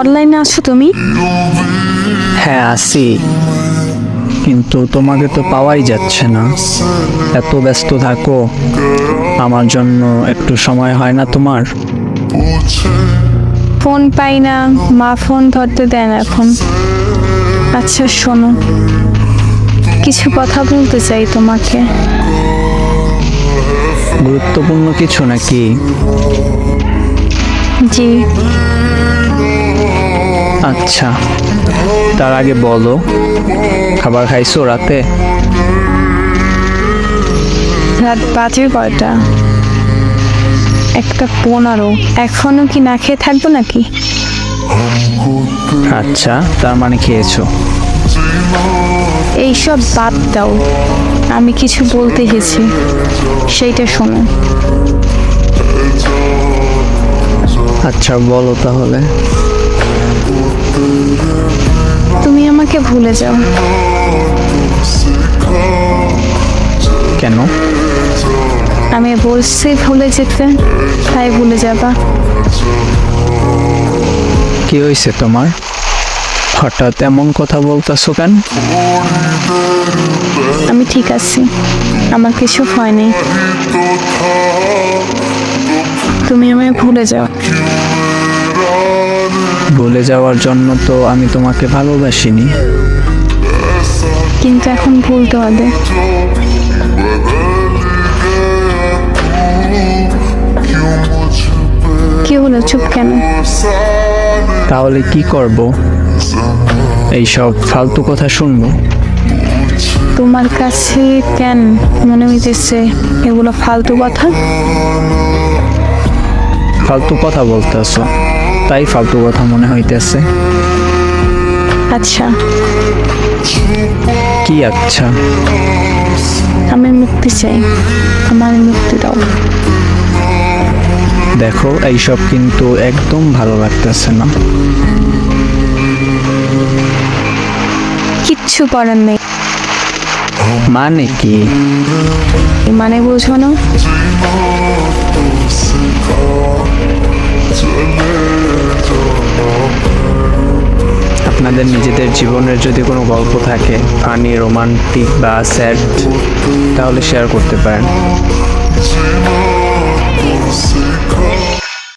অনলাইনে আছো তুমি? হ্যাঁ আছি, কিন্তু তোমাকে তো পাওয়াই যাচ্ছে না। এত ব্যস্ত থাকো, আমার জন্য একটু সময় হয় না তোমার? ফোন পাই না, মা ফোন ধরতে দেন এখন। আচ্ছা শোনো, কিছু কথা বলতে চাই তোমাকে। গুরুত্বপূর্ণ কিছু নাকি? জি। আচ্ছা, তার আগে বলো, খাবার খাইছো রাতে? রাত বাজে কয়টা? 1:15। এখনো কি না খেয়ে থাকবো নাকি? আচ্ছা, তার মানে খেয়েছো। এইসব বাদ দাও, আমি কিছু বলতে এসেছি, সেইটা শোনো। আচ্ছা বলো তাহলে। তুমি আমাকে ভুলে যাও। কেন? আমি বলছি ভুলে যেতে, তাই ভুলে যাবা। কি হয়েছে তোমার? হঠাৎ এমন কথা বলতেছো কেন? আমি ঠিক আছি, আমার কিছু হয়নি। তুমি আমায় ভুলে যাও। ভুলে যাওয়ার জন্য তো আমি তোমাকে ভালোবাসিনি। কিন্তু এখন ভুলতে হবে। কি হলো, চুপ কেন? তাহলে কি করব? এইসব ফালতু কথা শুনবো? তোমার কাছে কেন মনে হইতেছে এগুলো ফালতু কথা? ফালতু কথা বলতেছো, তাই ফালতু কথা মনে হইতেছে। আচ্ছা, কি আচ্ছা? আমি মুক্তি চাই, আমার মুক্তি দাও। দেখো, এইসব কিন্তু একদম ভালো লাগতেছে না। কিচ্ছু করার নেই। মানে কি? মানে বোঝো না? আপনাদের নিজেদের জীবনের যদি কোনো গল্প থাকে, ফানি, রোমান্টিক বা স্যাড, তাহলে শেয়ার করতে পারেন।